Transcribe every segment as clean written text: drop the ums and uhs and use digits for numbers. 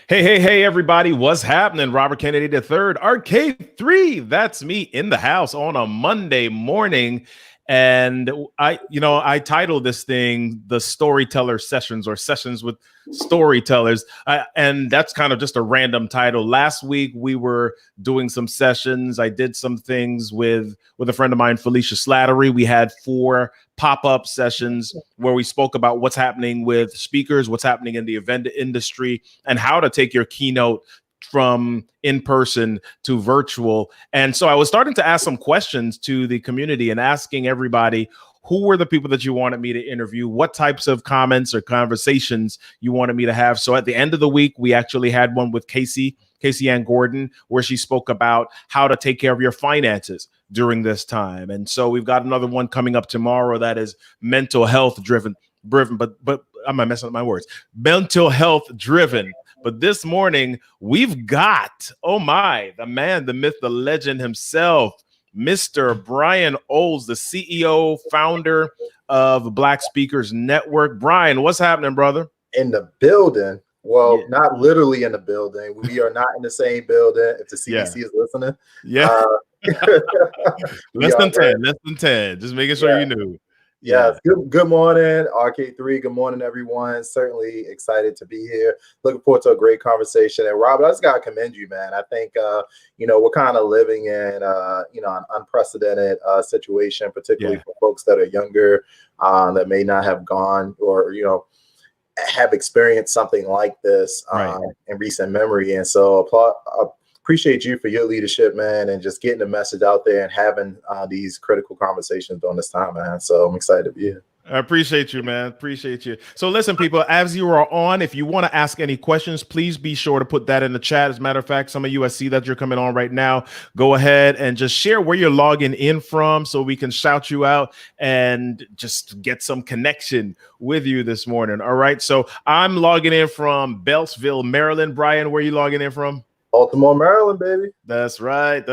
Hey, everybody. What's happening? Robert Kennedy III, Arcade 3. That's me in the house on a Monday morning. And I titled this thing the Storyteller Sessions or Sessions with Storytellers. And that's kind of just a random title. Last week, we were doing some sessions. I did some things with a friend of mine, Felicia Slattery. We had 4 pop-up sessions where we spoke about what's happening with speakers, what's happening in the event industry, and how to take your keynote from in person to virtual. And so I was starting to ask some questions to the community and asking everybody, who were the people that you wanted me to interview? What types of comments or conversations you wanted me to have? So at the end of the week, we actually had one with Casey Ann Gordon, where she spoke about how to take care of your finances during this time. And so we've got another one coming up tomorrow that is mental health driven, but I'm messing up my words, mental health driven. But this morning we've got, oh my, the man, the myth, the legend himself, Mr. Brian Olds, the CEO, founder of Black Speakers Network. Brian, what's happening, brother? In the building. Well, yeah. Not literally in the building. We are not in the same building. If the CDC is listening. Yeah. Less than 10. Just making sure you knew. Yes. Good morning, RK3. Good morning, everyone. Certainly excited to be here. Looking forward to a great conversation. And Robert, I just gotta commend you, man. I think we're kind of living in an unprecedented situation, particularly for folks that are younger, that may not have gone or have experienced something like this in recent memory. And so appreciate you for your leadership, man, and just getting the message out there and having these critical conversations during this time, man. So I'm excited to be here. I appreciate you, man. Appreciate you. So listen, people, as you are on, if you want to ask any questions, please be sure to put that in the chat. As a matter of fact, some of you, I see that you're coming on right now. Go ahead and just share where you're logging in from so we can shout you out and just get some connection with you this morning. All right. So I'm logging in from Beltsville, Maryland. Brian, where are you logging in from? Baltimore, Maryland, baby. That's right.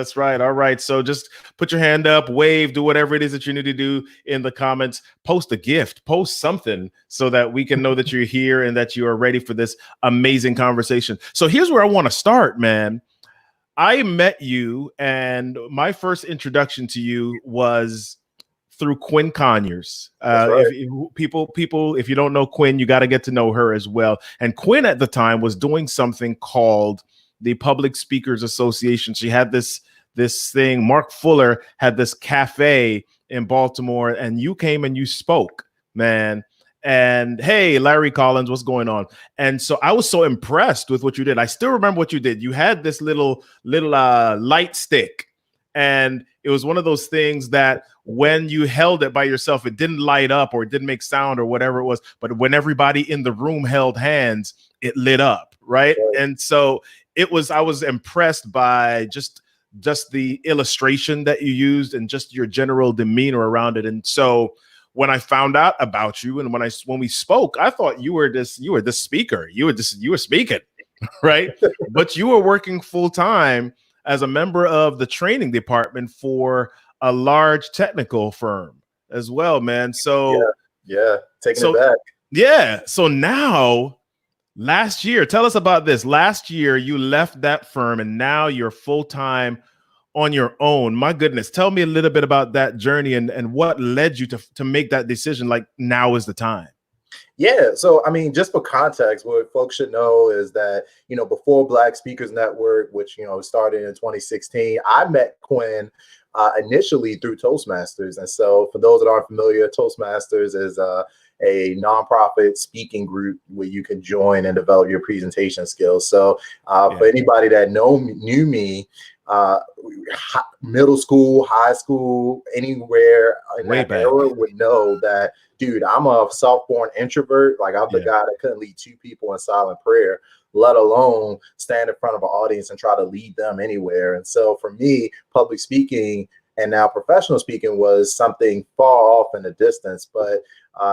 All right. So just put your hand up, wave, do whatever it is that you need to do in the comments. Post a gift, post something so that we can know that you're here and that you are ready for this amazing conversation. So here's where I want to start, man. I met you, and my first introduction to you was through Quinn Conyers. Right. If you don't know Quinn, you got to get to know her as well. And Quinn at the time was doing something called the Public Speakers Association. She had this thing. Mark Fuller had this cafe in Baltimore, and you came and you spoke, man. And hey, Larry Collins, what's going on? And so I was so impressed with what you did. I still remember what you did. You had this little light stick, and it was one of those things that when you held it by yourself, it didn't light up or it didn't make sound or whatever it was. But when everybody in the room held hands, it lit up, right? And so I was impressed by just the illustration that you used and just your general demeanor around it. And so when I found out about you and when we spoke, I thought you were this speaker. You were speaking, right? But you were working full time as a member of the training department for a large technical firm as well, man. So taking it back. Yeah. So now, last year, tell us about this. Last year, you left that firm and now you're full-time on your own. My goodness. Tell me a little bit about that journey and what led you to make that decision, like now is the time. Yeah. So, I mean, just for context, what folks should know is that, before Black Speakers Network, which, started in 2016, I met Quinn initially through Toastmasters. And so for those that aren't familiar, Toastmasters is a nonprofit speaking group where you can join and develop your presentation skills. So for anybody that knew me, middle school, high school, anywhere in that era would know that, dude, I'm a self-born introvert. Like I'm the guy that couldn't lead 2 people in silent prayer, let alone stand in front of an audience and try to lead them anywhere. And so for me, public speaking and now professional speaking was something far off in the distance. But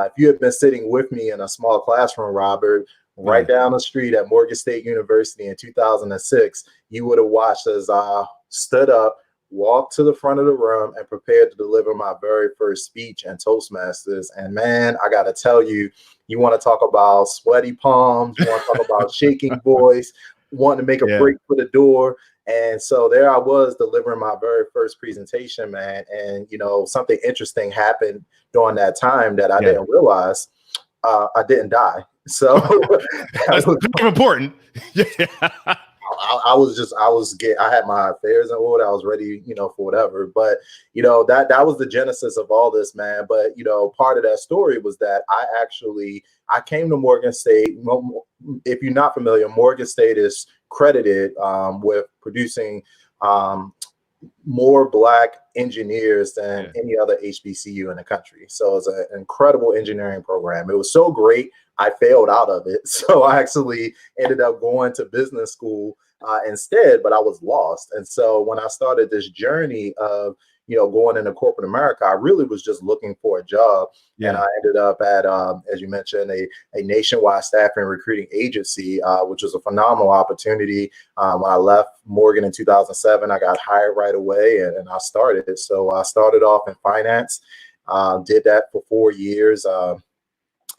if you had been sitting with me in a small classroom, Robert, right down the street at Morgan State University in 2006, you would have watched as I stood up, walked to the front of the room and prepared to deliver my very first speech in Toastmasters. And man, I got to tell you, you want to talk about sweaty palms, you want to talk about shaking voice, wanting to make a break for the door. And so there I was delivering my very first presentation, man. And, you know, something interesting happened during that time that I didn't realize. I didn't die. So that's kind of important. I had my affairs in order. I was ready, you know, for whatever. But, you know, that was the genesis of all this, man. But, you know, part of that story was that I came to Morgan State. If you're not familiar, Morgan State is credited with producing more Black engineers than any other HBCU in the country. So it's an incredible engineering program. It was so great, I failed out of it. So I actually ended up going to business school instead, but I was lost. And so when I started this journey of, you know, going into corporate America, I really was just looking for a job. And I ended up at, as you mentioned, a nationwide staffing recruiting agency, which was a phenomenal opportunity. When I left Morgan in 2007, I got hired right away and I started. So I started off in finance, did that for 4 years.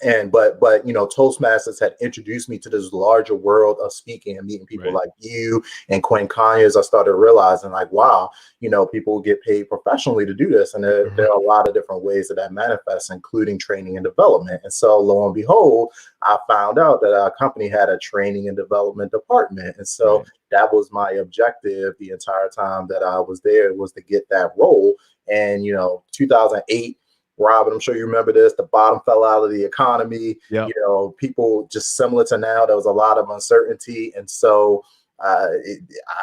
But you know, Toastmasters had introduced me to this larger world of speaking and meeting people like you and Quinns. I started realizing, like, wow, you know, people get paid professionally to do this, and there are a lot of different ways that manifests, including training and development. And so, lo and behold, I found out that our company had a training and development department, and so that was my objective the entire time that I was there, was to get that role. And you know, 2008. Robin, I'm sure you remember this. The bottom fell out of the economy. You know, people just similar to now, there was a lot of uncertainty. And so I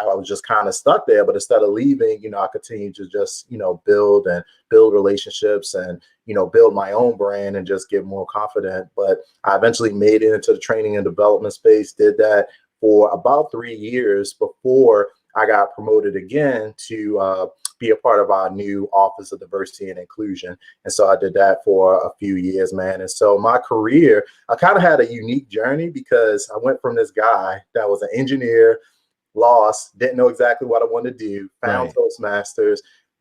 was just kind of stuck there. But instead of leaving, you know, I continued to just, you know, build relationships and, you know, build my own brand and just get more confident. But I eventually made it into the training and development space, did that for about 3 years before I got promoted again to be a part of our new Office of Diversity and Inclusion. And so I did that for a few years, man. And so my career, I kind of had a unique journey because I went from this guy that was an engineer, lost, didn't know exactly what I wanted to do, found Toastmasters,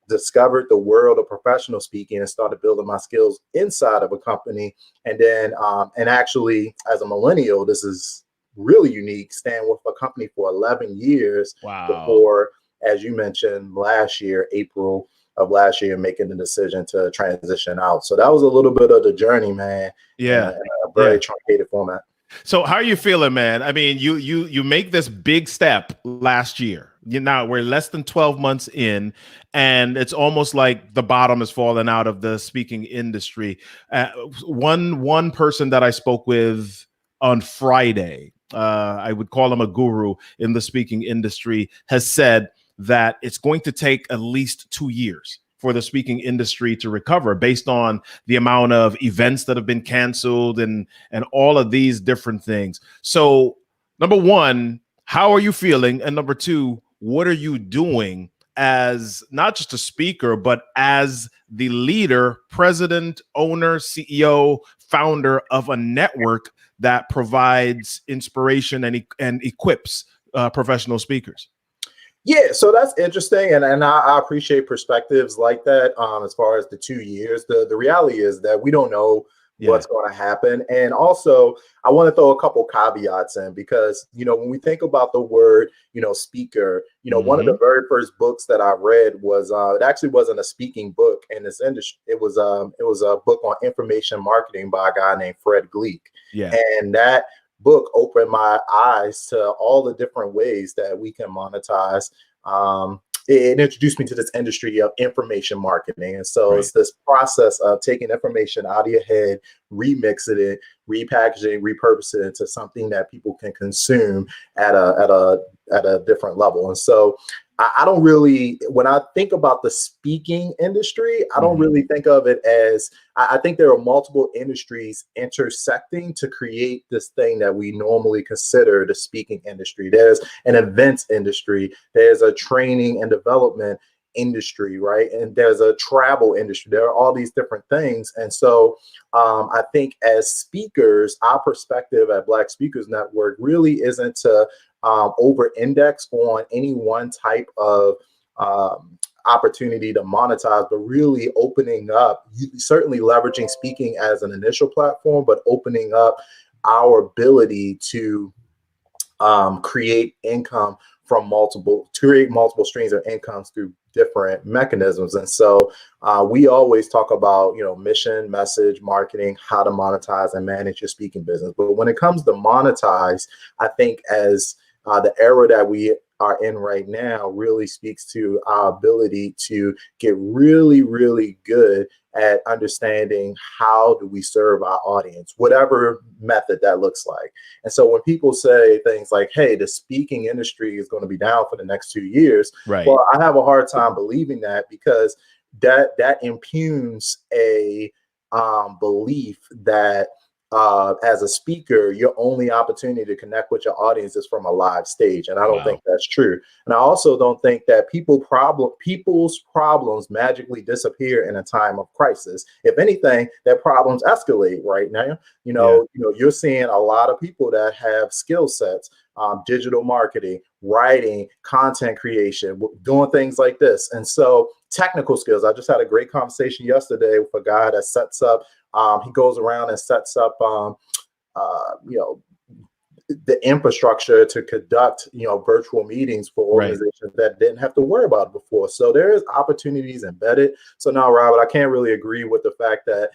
discovered the world of professional speaking and started building my skills inside of a company. And then, and actually as a millennial, this is really unique, staying with a company for 11 years before, as you mentioned, last year, April of last year, making the decision to transition out. So that was a little bit of the journey, man. In a very truncated format. So how are you feeling, man? I mean, you make this big step last year. We're less than 12 months in, and it's almost like the bottom is falling out of the speaking industry. One person that I spoke with on Friday, I would call him a guru in the speaking industry, has said that it's going to take at least 2 years for the speaking industry to recover based on the amount of events that have been canceled and all of these different things. So number one, how are you feeling? And number two, what are you doing as not just a speaker, but as the leader, president, owner, CEO, founder of a network that provides inspiration and equips professional speakers? Yeah, so that's interesting, and I appreciate perspectives like that. As far as the 2 years, the reality is that we don't know what's going to happen, and also I want to throw a couple caveats in because, you know, when we think about the word, you know, speaker, you know, one of the very first books that I read was it actually wasn't a speaking book in this industry. It was a book on information marketing by a guy named Fred Gleek, and that book opened my eyes to all the different ways that we can monetize. It introduced me to this industry of information marketing. And so it's this process of taking information out of your head, remixing it, repackaging, repurposing it into something that people can consume at a different level. And so I don't really, when I think about the speaking industry, I don't really think of it as, I think there are multiple industries intersecting to create this thing that we normally consider the speaking industry. There's an events industry, there's a training and development industry, right? And there's a travel industry. There are all these different things. And so I think as speakers, our perspective at Black Speakers Network really isn't to over-index on any one type of opportunity to monetize, but really opening up, certainly leveraging speaking as an initial platform, but opening up our ability to create income from multiple streams of incomes through different mechanisms. And so we always talk about, mission, message, marketing, how to monetize and manage your speaking business. But when it comes to monetize, I think as the era that we are in right now really speaks to our ability to get really, really good at understanding how do we serve our audience, whatever method that looks like. And so when people say things like, hey, the speaking industry is going to be down for the next 2 years, Right. well, I have a hard time believing that, because that impugns a belief that as a speaker, your only opportunity to connect with your audience is from a live stage. And I don't think that's true. And I also don't think that people's problems magically disappear in a time of crisis. If anything, their problems escalate right now. You're seeing a lot of people that have skill sets, digital marketing, writing, content creation, doing things like this. And so technical skills. I just had a great conversation yesterday with a guy that sets up, he goes around and sets up, the infrastructure to conduct, virtual meetings for organizations that didn't have to worry about it before. So there is opportunities embedded. So now, Robert, I can't really agree with the fact that,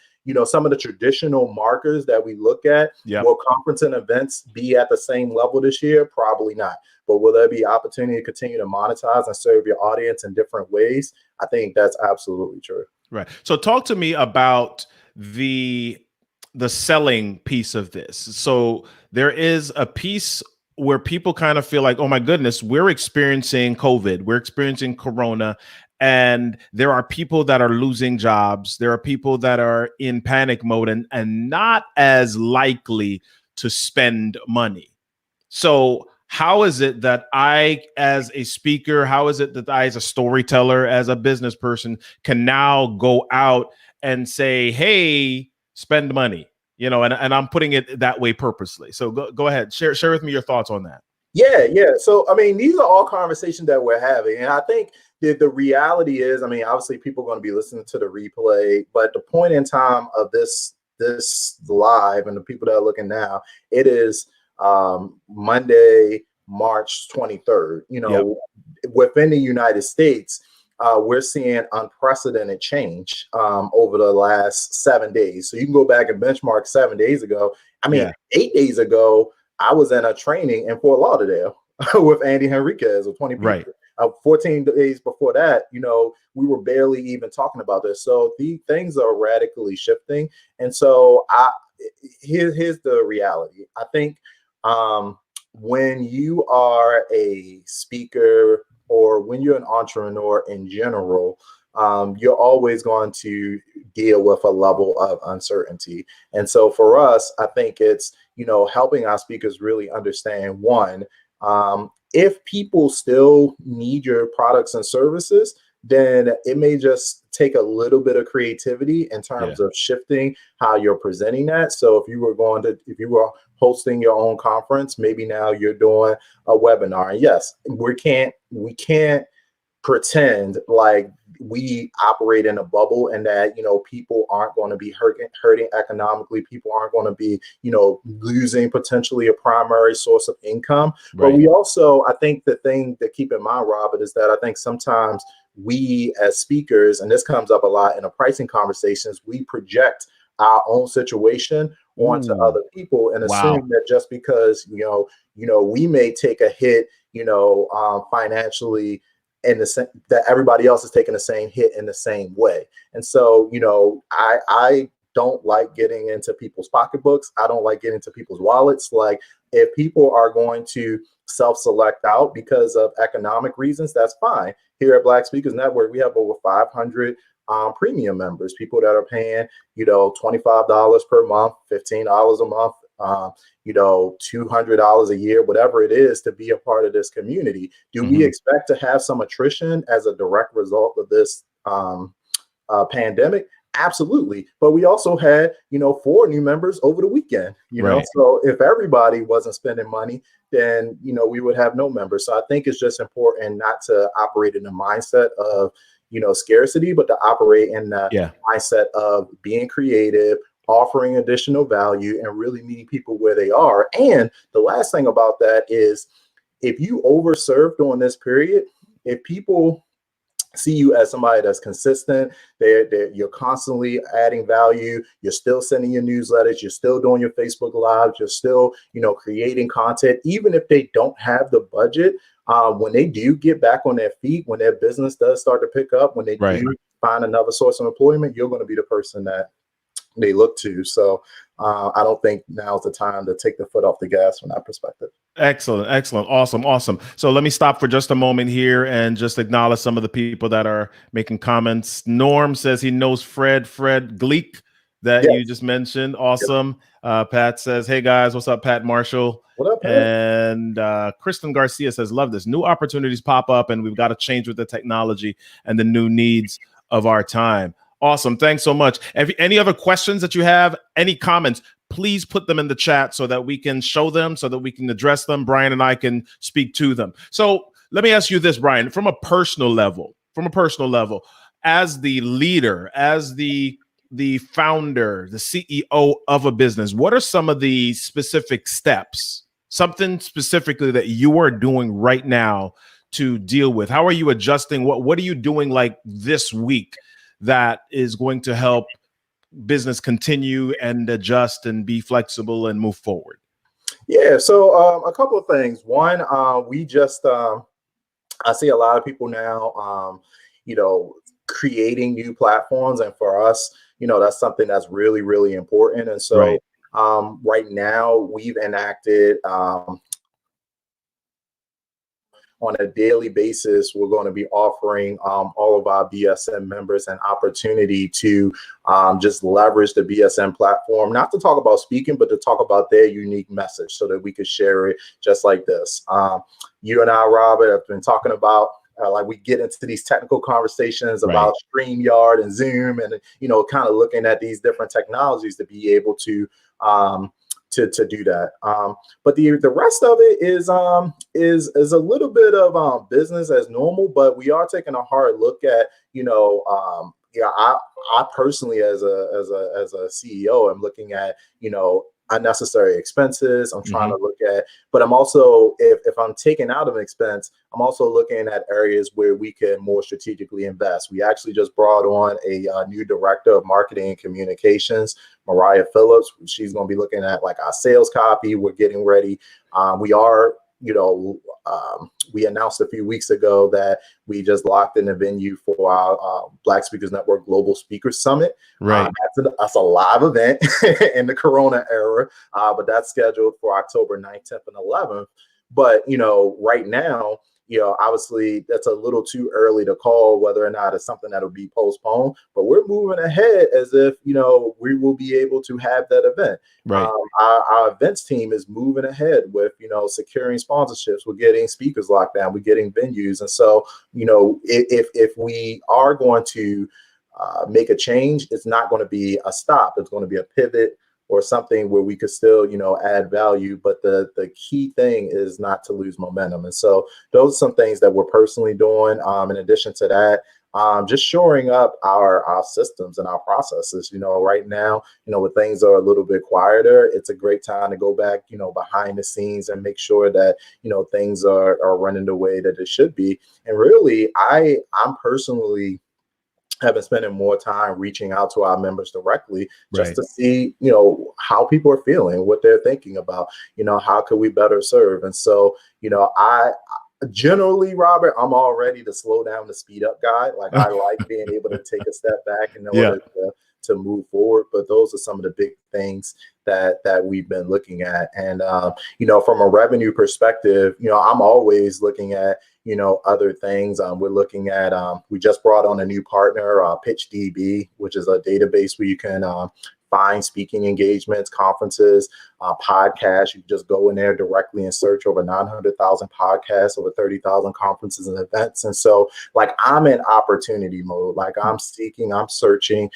some of the traditional markers that we look at, will conference and events be at the same level this year? Probably not. But will there be opportunity to continue to monetize and serve your audience in different ways? I think that's absolutely true. Right. So talk to me about the selling piece of this. So there is a piece where people kind of feel like, oh my goodness, we're experiencing COVID, we're experiencing Corona, and there are people that are losing jobs. There are people that are in panic mode and not as likely to spend money. So how is it that I, as a speaker, how is it that I, as a storyteller, as a business person, can now go out and say, hey, spend money, and I'm putting it that way purposely. So go ahead, share with me your thoughts on that. Yeah. So, these are all conversations that we're having. And I think the reality is, obviously people are going to be listening to the replay, but the point in time of this live and the people that are looking now, it is Monday, March 23rd. Within the United States, we're seeing unprecedented change over the last 7 days. So you can go back and benchmark 7 days ago. 8 days ago, I was in a training in Fort Lauderdale with Andy Henriquez of 20 people. Right. 14 days before that, we were barely even talking about this. So the things are radically shifting. And so here's the reality. I think when you are a speaker or when you're an entrepreneur in general, you're always going to deal with a level of uncertainty. And so for us, I think it's, helping our speakers really understand, one, if people still need your products and services, then it may just take a little bit of creativity in terms of shifting how you're presenting that. So if you were hosting your own conference, maybe now you're doing a webinar. And yes, we can't pretend like we operate in a bubble and that, people aren't going to be hurting economically. People aren't going to be, losing potentially a primary source of income. Right. But we also, I think the thing to keep in mind, Robert, is that I think sometimes we as speakers, and this comes up a lot in the pricing conversations, we project our own situation onto other people and assume that just because, we may take a hit, financially, in the sense that everybody else is taking the same hit in the same way. And so, I don't like getting into people's pocketbooks. I don't like getting into people's wallets. Like, if people are going to self-select out because of economic reasons, that's fine. Here at Black Speakers Network, we have over 500 premium members, people that are paying, $25 per month, $15 a month, $200 a year, whatever it is, to be a part of this community. Do we expect to have some attrition as a direct result of this pandemic? Absolutely. But we also had, 4 new members over the weekend, so if everybody wasn't spending money, then, we would have no members. So I think it's just important not to operate in the mindset of, scarcity, but to operate in the Yeah. mindset of being creative, offering additional value, and really meeting people where they are. And the last thing about that is, if you overserve during this period, if people see you as somebody that's consistent, you're constantly adding value, you're still sending your newsletters, you're still doing your Facebook lives, you're still, creating content, even if they don't have the budget, when they do get back on their feet, when their business does start to pick up, when they Right. do find another source of employment, you're going to be the person that they look to. So I don't think now's the time to take the foot off the gas from that perspective. Excellent. Excellent. Awesome. Awesome. So let me stop for just a moment here and just acknowledge some of the people that are making comments. Norm says he knows Fred Gleek that Yes. you just mentioned. Awesome. Pat says, hey guys, what's up, Pat Marshall? What up, Pat? And Kristen Garcia says, love this. New opportunities pop up and we've got to change with the technology and the new needs of our time. Awesome. Thanks so much. Any other questions that you have, any comments, please put them in the chat so that we can show them, so that we can address them. Brian and I can speak to them. So let me ask you this, Brian, from a personal level, as the leader, as the founder, the CEO of a business, what are some of the specific steps, something specifically that you are doing right now to deal with? How are you adjusting? What are you doing like this week that is going to help business continue and adjust and be flexible and move forward? Yeah, so a couple of things. One, we just I see a lot of people now, creating new platforms, and for us, that's something that's really, really important. And so, right now, we've enacted. On a daily basis, we're going to be offering all of our BSM members an opportunity to just leverage the BSM platform, not to talk about speaking, but to talk about their unique message so that we could share it just like this. You and I, Robert, have been talking about like we get into these technical conversations about StreamYard and Zoom and, kind of looking at these different technologies to be able to do that. But the rest of it is a little bit of business as normal, but we are taking a hard look at, I personally as a CEO am looking at, unnecessary expenses. I'm trying to look at, but I'm also, if I'm taking out an expense, I'm also looking at areas where we can more strategically invest. We actually just brought on a new director of marketing and communications, Mariah Phillips. She's going to be looking at like our sales copy. We're getting ready. We announced a few weeks ago that we just locked in a venue for our Black Speakers Network Global Speakers Summit. Right. That's a live event in the Corona era, but that's scheduled for October 9th, 10th, and 11th. But, right now, obviously that's a little too early to call whether or not it's something that'll be postponed, but we're moving ahead as if, we will be able to have that event. Right. Our events team is moving ahead with, securing sponsorships. We're getting speakers locked down. We're getting venues. And so, if we are going to make a change, it's not going to be a stop. It's going to be a pivot or something where we could still, add value. But the key thing is not to lose momentum. And so those are some things that we're personally doing. In addition to that, just shoring up our systems and our processes. Right now, when things are a little bit quieter, it's a great time to go back, behind the scenes and make sure that, things are running the way that it should be. And really, I'm personally have been spending more time reaching out to our members directly just to see, how people are feeling, what they're thinking about, how could we better serve? And so, I generally, Robert, I'm already the slow down to speed up guy. Like I like being able to take a step back in order to move forward. But those are some of the big things that we've been looking at. And, from a revenue perspective, I'm always looking at, other things. We're looking at, we just brought on a new partner, PitchDB, which is a database where you can find speaking engagements, conferences, podcasts. You can just go in there directly and search over 900,000 podcasts, over 30,000 conferences and events. And so like I'm in opportunity mode, like I'm searching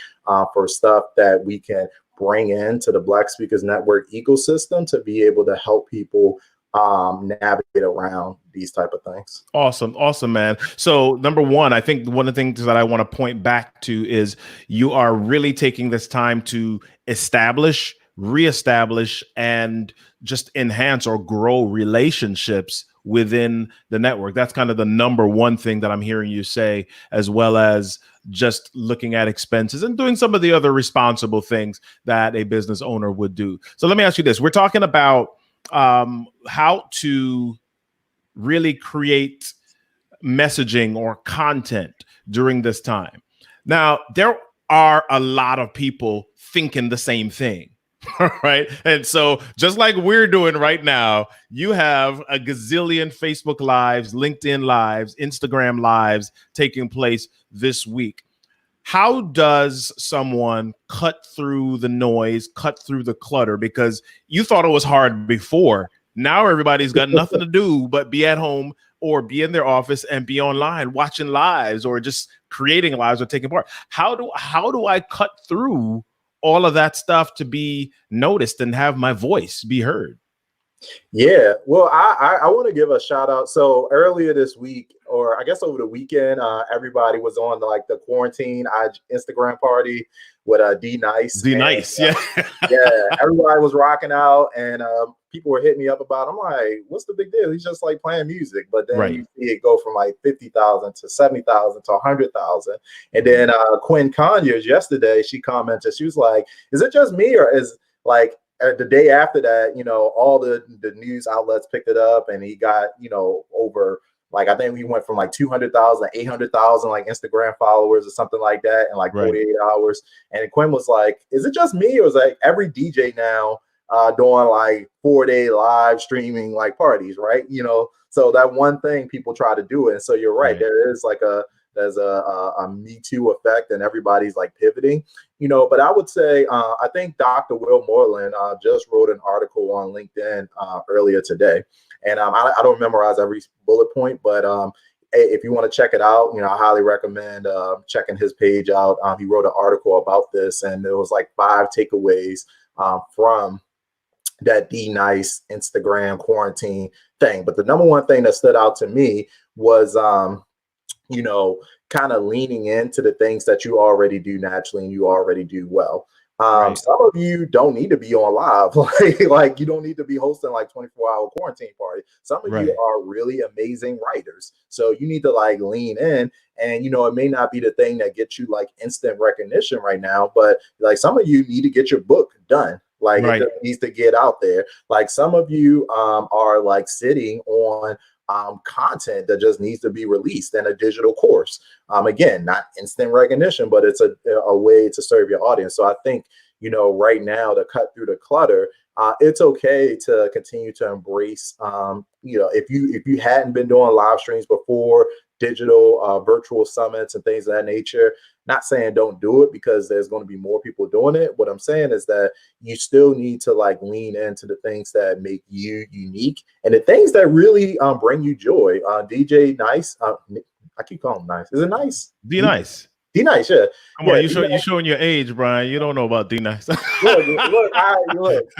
for stuff that we can bring into the Black Speakers Network ecosystem to be able to help people navigate around these type of things. Awesome, man. So number one, I think one of the things that I want to point back to is you are really taking this time to establish, reestablish, and just enhance or grow relationships within the network. That's kind of the number one thing that I'm hearing you say, as well as just looking at expenses and doing some of the other responsible things that a business owner would do. So let me ask you this. We're talking about how to really create messaging or content during this time. Now, there are a lot of people thinking the same thing, right? And so just like we're doing right now, you have a gazillion Facebook Lives, LinkedIn Lives, Instagram Lives taking place this week. How does someone cut through the noise, cut through the clutter? Because you thought it was hard before. Now everybody's got nothing to do but be at home or be in their office and be online watching lives or just creating lives or taking part. How do I cut through all of that stuff to be noticed and have my voice be heard? Yeah, well, I want to give a shout out. So earlier this week, or I guess over the weekend, everybody was on the quarantine Instagram party with D Nice. D Nice, yeah. Yeah, everybody was rocking out, and people were hitting me up about it. I'm like, what's the big deal? He's just like playing music. But then you see it go from like 50,000 to 70,000 to 100,000. And then Quinns yesterday, she commented, she was like, is it just me, or is like the day after that, all the news outlets picked it up, and he got, over, like, I think we went from like 200,000 to 800,000 like Instagram followers or something like that in like 48 hours. And Quinn was like, is it just me, or is like every DJ now doing like 4-day live streaming like parties, right? So that one thing people try to do it. And so you're right. There is like there's a Me Too effect, and everybody's like pivoting, but I would say, I think Dr. Will Moreland just wrote an article on LinkedIn earlier today. And I don't memorize every bullet point, but if you want to check it out, I highly recommend checking his page out. He wrote an article about this, and there was like 5 takeaways from that D Nice Instagram quarantine thing. But the number one thing that stood out to me was, kind of leaning into the things that you already do naturally and you already do well. Some of you don't need to be on live, like you don't need to be hosting like 24-hour quarantine party. Some of you are really amazing writers, so you need to like lean in. And it may not be the thing that gets you like instant recognition right now, but like some of you need to get your book done. Like it needs to get out there. Like some of you are like sitting on content that just needs to be released in a digital course. Again, not instant recognition, but it's a way to serve your audience. So I think, right now, to cut through the clutter, it's okay to continue to embrace, if you hadn't been doing live streams before, digital virtual summits and things of that nature. Not saying don't do it, because there's going to be more people doing it. What I'm saying is that you still need to like lean into the things that make you unique and the things that really bring you joy. DJ Nice, I keep calling him Nice. Is it Nice? D Nice. D Nice, yeah. Come on, you're showing your age, Brian. You don't know about D Nice. look,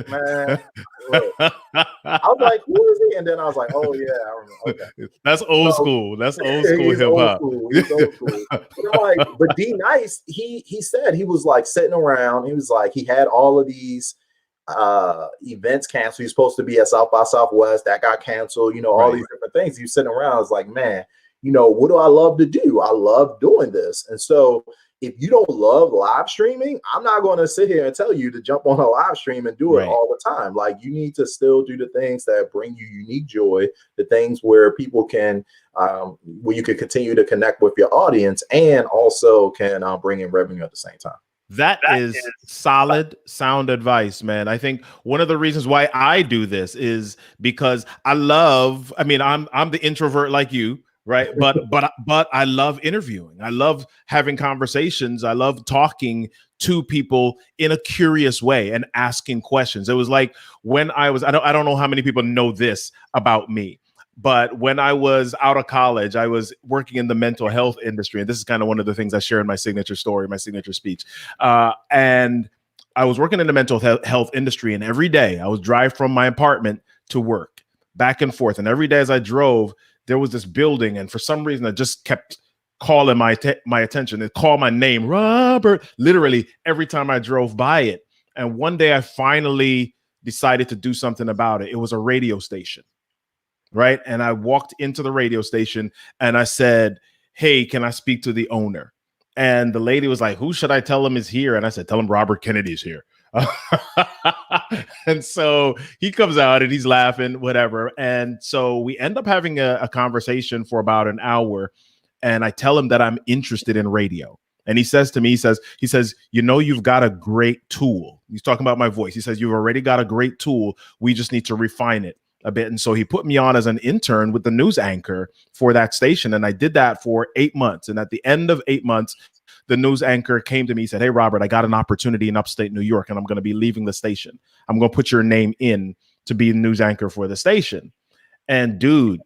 man. Look. I was like, who is he? And then I was like, oh yeah, I remember. Okay. That's old school. That's old school hip hop. He's old school. But I'm like, but D Nice, he said he was like sitting around. He was like, he had all of these events canceled. He's supposed to be at South by Southwest. That got canceled. All these different things. He was sitting around. I was like, man, what do I love to do? I love doing this. And so if you don't love live streaming, I'm not going to sit here and tell you to jump on a live stream and do it all the time. Like, you need to still do the things that bring you unique joy, the things where people can, where you can continue to connect with your audience and also can bring in revenue at the same time. That is solid, sound advice, man. I think one of the reasons why I do this is because I'm the introvert like you. Right. But I love interviewing. I love having conversations. I love talking to people in a curious way and asking questions. It was like when I don't know how many people know this about me, but when I was out of college, I was working in the mental health industry. And this is kind of one of the things I share in my signature story, my signature speech. And I was working in the mental health industry. And every day I would drive from my apartment to work. back and forth. And every day as I drove, there was this building. And for some reason, it just kept calling my attention. It called my name, Robert, literally every time I drove by it. And one day I finally decided to do something about it. It was a radio station, right? And I walked into the radio station and I said, hey, can I speak to the owner? And the lady was like, who should I tell him is here? And I said, tell him Robert Kennedy's here. And so he comes out and he's laughing, whatever. And so we end up having a conversation for about an hour. And I tell him that I'm interested in radio. And he says to me, he says, you know, you've got a great tool. He's talking about my voice. He says, you've already got a great tool. We just need to refine it a bit. And so he put me on as an intern with the news anchor for that station. And I did that for 8 months. And at the end of 8 months, the news anchor came to me and said, hey, Robert, I got an opportunity in upstate New York, and I'm going to be leaving the station. I'm going to put your name in to be news anchor for the station. And dude,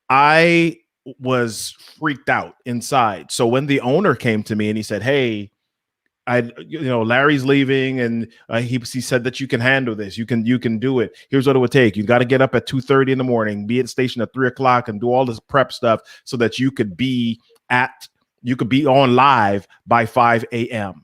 I was freaked out inside. So when the owner came to me and he said, hey, Larry's leaving, and he said that you can handle this. You can do it. Here's what it would take. You got to get up at 2:30 in the morning, be at the station at 3 o'clock, and do all this prep stuff so that you could be on live by 5 a.m.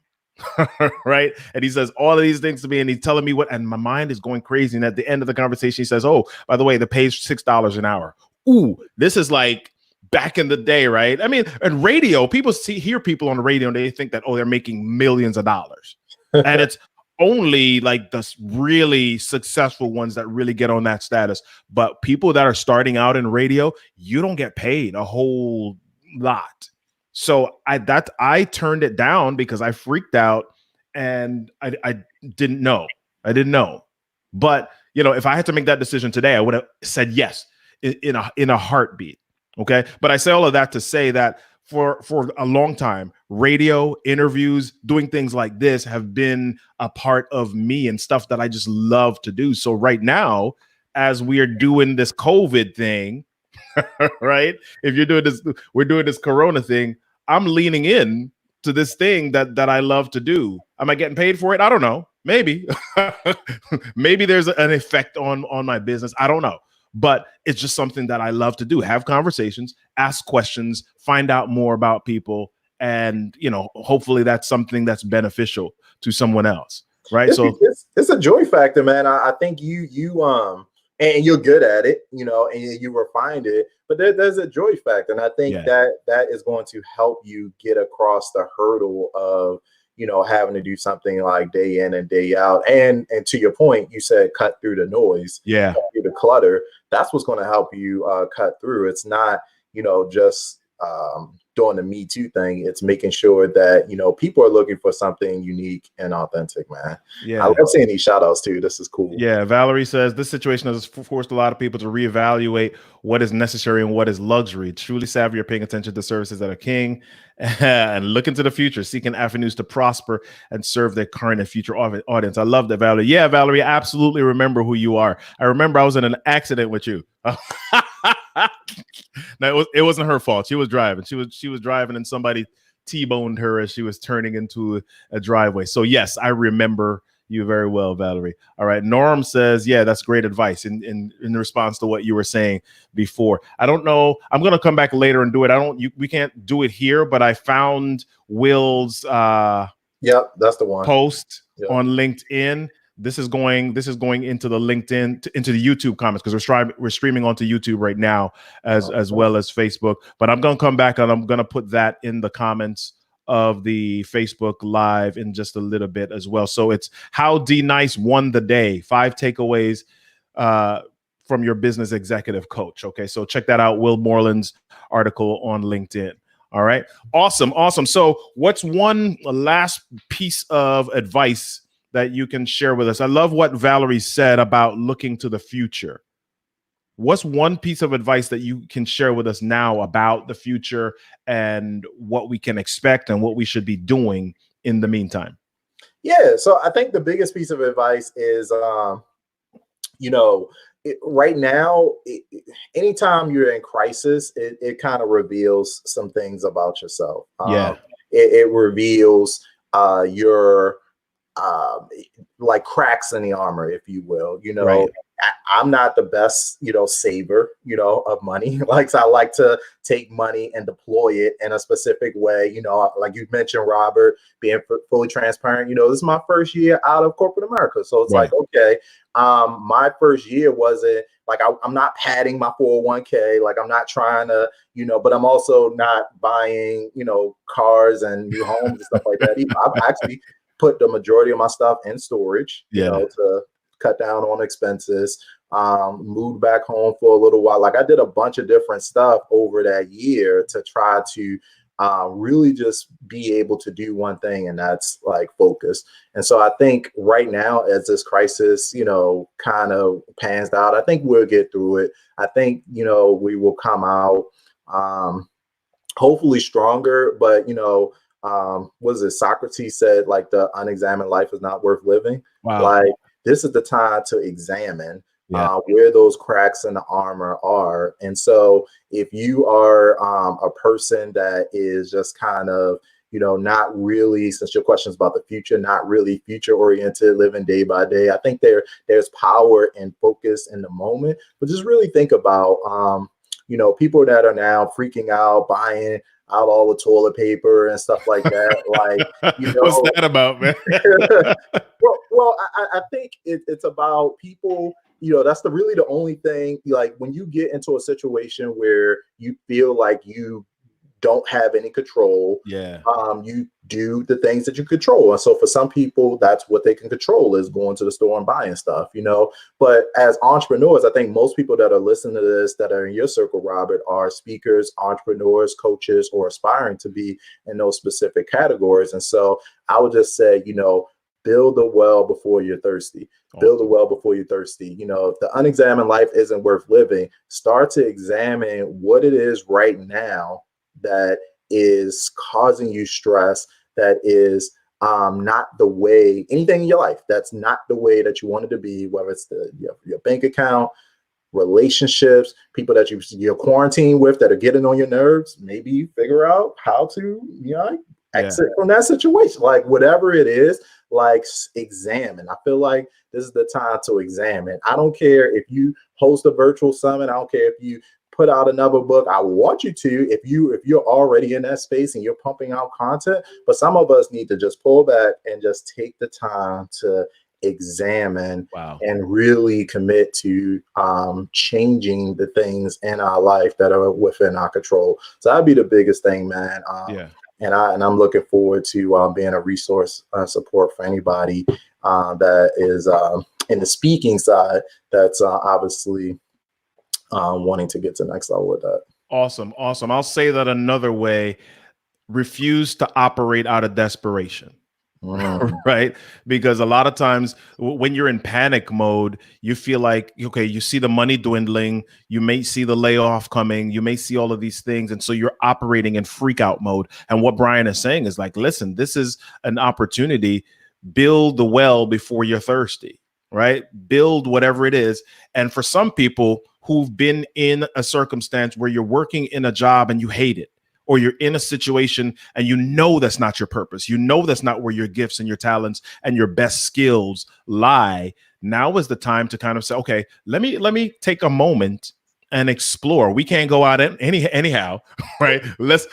Right. And he says all of these things to me, and he's telling me what, and my mind is going crazy. And at the end of the conversation, he says, oh, by the way, the pay's $6 an hour. Ooh, this is like back in the day, right? I mean, and radio, people hear people on the radio and they think that, oh, they're making millions of dollars. And it's only like the really successful ones that really get on that status. But people that are starting out in radio, you don't get paid a whole lot. So I turned it down because I freaked out and I didn't know. But, you know, if I had to make that decision today, I would have said yes in a heartbeat. Okay. But I say all of that to say that for a long time, radio, interviews, doing things like this have been a part of me and stuff that I just love to do. So right now, as we are doing this COVID thing, right? If you're doing this, we're doing this Corona thing, I'm leaning in to this thing that I love to do. Am I getting paid for it? I don't know. Maybe. Maybe there's an effect on my business. I don't know. But it's just something that I love to do. Have conversations, ask questions, find out more about people. And, you know, hopefully that's something that's beneficial to someone else. Right. It's a joy factor, man. I think you and you're good at it, you know, and you refined it, but there's a joy factor. And I think that is going to help you get across the hurdle of, you know, having to do something like day in and day out. And to your point, you said cut through the noise, cut through the clutter. That's what's going to help you cut through. It's not, you know, just doing the Me Too thing. It's making sure that, you know, people are looking for something unique and authentic, man. I love seeing these shout outs too. This is cool. Yeah. Valerie says this situation has forced a lot of people to reevaluate what is necessary and what is luxury. Truly savvy or paying attention to services that are king and look into the future, seeking avenues to prosper and serve their current and future audience. I love that, Valerie. Yeah, Valerie, I absolutely remember who you are. I remember I was in an accident with you. No, it wasn't her fault. She was driving. She was driving, and somebody T-boned her as she was turning into a driveway. So yes, I remember you very well, Valerie. All right. Norm says, yeah, that's great advice in response to what you were saying before. I don't know. I'm going to come back later and do it. We can't do it here, but I found Will's that's the one post on LinkedIn. This is going into the LinkedIn, into the YouTube comments, because we're streaming onto YouTube right now as well as Facebook. But I'm going to come back and I'm going to put that in the comments of the Facebook Live in just a little bit as well. So it's how D Nice won the day. 5 takeaways from your business executive coach. Okay, so check that out. Will Moreland's article on LinkedIn. All right, awesome. So what's one last piece of advice that you can share with us? I love what Valerie said about looking to the future. What's one piece of advice that you can share with us now about the future and what we can expect and what we should be doing in the meantime? Yeah, so I think the biggest piece of advice is, right now, anytime you're in crisis, it kind of reveals some things about yourself. It reveals your like cracks in the armor, if you will. You know, I'm not the best, saver, of money. Like, so I like to take money and deploy it in a specific way. Like you mentioned, Robert, being fully transparent. This is my first year out of corporate America, so it's Right. like, okay, my first year wasn't like I'm not padding my 401k. Like, I'm not trying to, but I'm also not buying, cars and new homes and stuff like that. Either. I've actually put the majority of my stuff in storage, to cut down on expenses. Moved back home for a little while. Like, I did a bunch of different stuff over that year to try to really just be able to do one thing, and that's like focus. And so I think right now, as this crisis, kind of pans out, I think we'll get through it. I think, we will come out hopefully stronger, but what is it? Socrates said, like, the unexamined life is not worth living. Wow. Like, this is the time to examine Yeah. where those cracks in the armor are. And so if you are a person that is just kind of, not really, since your question is about the future, not really future oriented, living day by day, I think there's power and focus in the moment. But just really think about, people that are now freaking out, buying out all the toilet paper and stuff like that. Like, What's that about, man? well, I think it's about people. That's really the only thing. Like, when you get into a situation where you feel like you don't have any control, Yeah. You do the things that you control. And so for some people, that's what they can control, is going to the store and buying stuff, But as entrepreneurs, I think most people that are listening to this, that are in your circle, Robert, are speakers, entrepreneurs, coaches, or aspiring to be in those specific categories. And so I would just say, build a well before you're thirsty. Build a well before you're thirsty. If the unexamined life isn't worth living, start to examine what it is right now that is causing you stress, that is not the way, anything in your life that's not the way that you wanted to be, whether it's your bank account, relationships, people that you're quarantined with that are getting on your nerves. Maybe figure out how to exit from that situation. Like, whatever it is, like, examine. I feel like this is the time to examine. I don't care if you host a virtual summit. I don't care if you put out another book. I want you to, if you're already in that space and you're pumping out content. But some of us need to just pull back and just take the time to examine and really commit to changing the things in our life that are within our control. So that'd be the biggest thing, man. And I'm looking forward to being a resource support for anybody that is in the speaking side that's obviously wanting to get to the next level with that. Awesome. I'll say that another way: refuse to operate out of desperation. Right? Because a lot of times when you're in panic mode, you feel like, okay, you see the money dwindling, you may see the layoff coming, you may see all of these things. And so you're operating in freak out mode. And what Brian is saying is like, listen, this is an opportunity. Build the well before you're thirsty, right? Build whatever it is. And for some people who've been in a circumstance where you're working in a job and you hate it, or you're in a situation and that's not your purpose, that's not where your gifts and your talents and your best skills lie, now is the time to kind of say, okay, let me take a moment and explore. We can't go out anyhow, right? Let's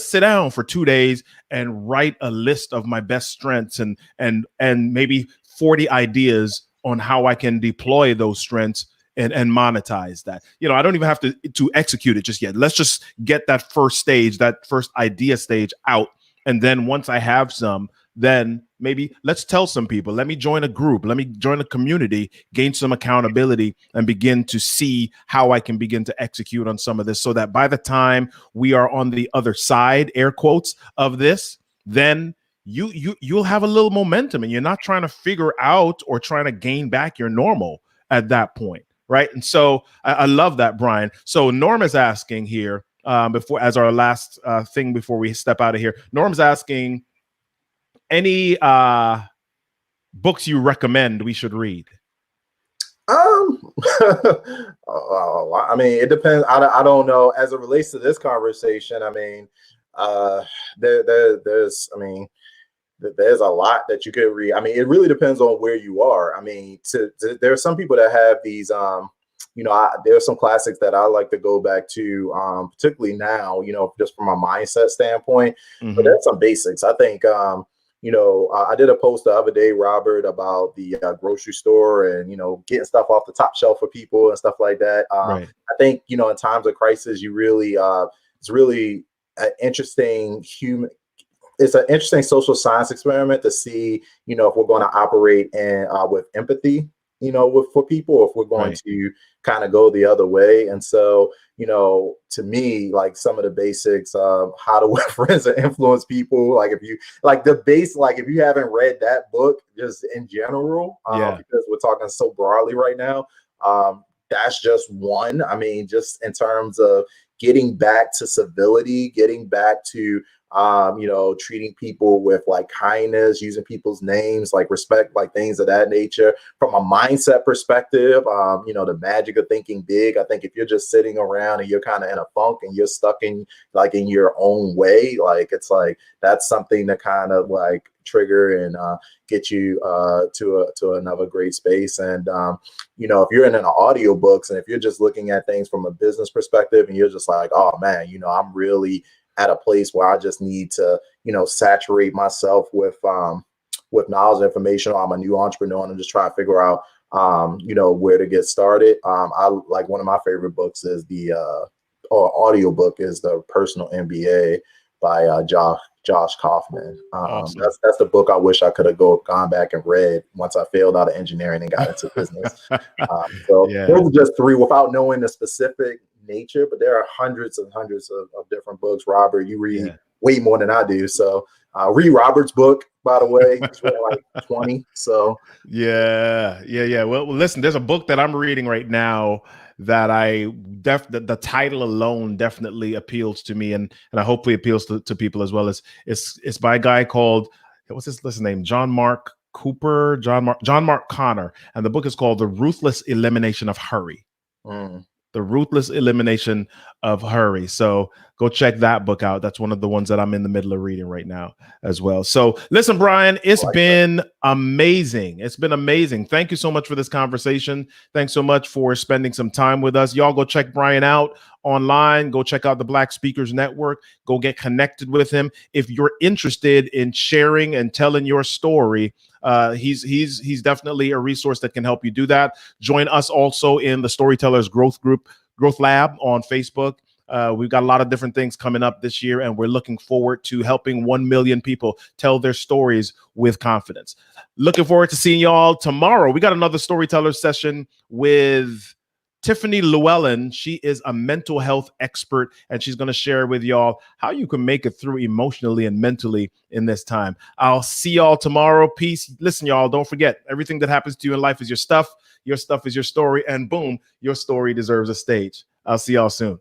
sit down for 2 days and write a list of my best strengths and maybe 40 ideas on how I can deploy those strengths and monetize that. I don't even have to execute it just yet. Let's just get that first stage, that first idea stage out. And then once I have some, then maybe let's tell some people, let me join a group, let me join a community, gain some accountability, and begin to see how I can begin to execute on some of this, so that by the time we are on the other side, air quotes, of this, then you'll have a little momentum and you're not trying to figure out or trying to gain back your normal at that point. Right. And so I love that, Brian. So Norm is asking here before, as our last thing before we step out of here, Norm's asking any books you recommend we should read. I mean, it depends. I don't know. As it relates to this conversation, I mean, there's, I mean, there's a lot that you could read. I mean, it really depends on where you are. I mean, there are some people that have these, there are some classics that I like to go back to, particularly now, just from a mindset standpoint. But there's some basics. I think, I did a post the other day, Robert, about the grocery store and, getting stuff off the top shelf for people and stuff like that. Right. I think, in times of crisis, it's really an interesting it's an interesting social science experiment to see, if we're going to operate with empathy, for people, or if we're going to kind of go the other way. And so, to me, like some of the basics of how to win friends and influence people, like if you haven't read that book just in general, because we're talking so broadly right now, that's just one. I mean, just in terms of getting back to civility, getting back to treating people with like kindness, using people's names, like respect, like things of that nature. From a mindset perspective, the magic of thinking big. I think if you're just sitting around and you're kind of in a funk and you're stuck in your own way, like it's like that's something to kind of like trigger and get you to another great space. And if you're in an audiobooks and if you're just looking at things from a business perspective and you're just like, oh man, I'm really at a place where I just need to, saturate myself with knowledge and information. I'm a new entrepreneur and I'm just trying to figure out, where to get started. I like one of my favorite books is audiobook is The Personal MBA by Josh Kaufman. Awesome. That's the book I wish I could have gone back and read once I failed out of engineering and got into business. Those are just three without knowing the specific nature, but there are hundreds and hundreds of different books. Robert, you read way more than I do. So read Robert's book, by the way. It's really like 20. So yeah. Well, listen, there's a book that I'm reading right now that the title alone definitely appeals to me, and I hopefully appeals to people as well. It's by a guy called, what's his name? John Mark Connor, and the book is called The Ruthless Elimination of Hurry. The Ruthless Elimination of Hurry. So go check that book out. That's one of the ones that I'm in the middle of reading right now as well. So listen, Brian, it's been amazing. It's been amazing. Thank you so much for this conversation. Thanks so much for spending some time with us. Y'all go check Brian out online. Go check out the Black Speakers Network. Go get connected with him. If you're interested in sharing and telling your story, he's definitely a resource that can help you do that. Join us also in the Storytellers Growth Lab on Facebook. We've got a lot of different things coming up this year, and we're looking forward to helping 1 million people tell their stories with confidence. Looking forward to seeing y'all tomorrow. We got another Storyteller session with Tiffany Llewellyn. She is a mental health expert, and she's going to share with y'all how you can make it through emotionally and mentally in this time. I'll see y'all tomorrow. Peace. Listen, y'all, don't forget, everything that happens to you in life is your stuff. Your stuff is your story, and boom, your story deserves a stage. I'll see y'all soon.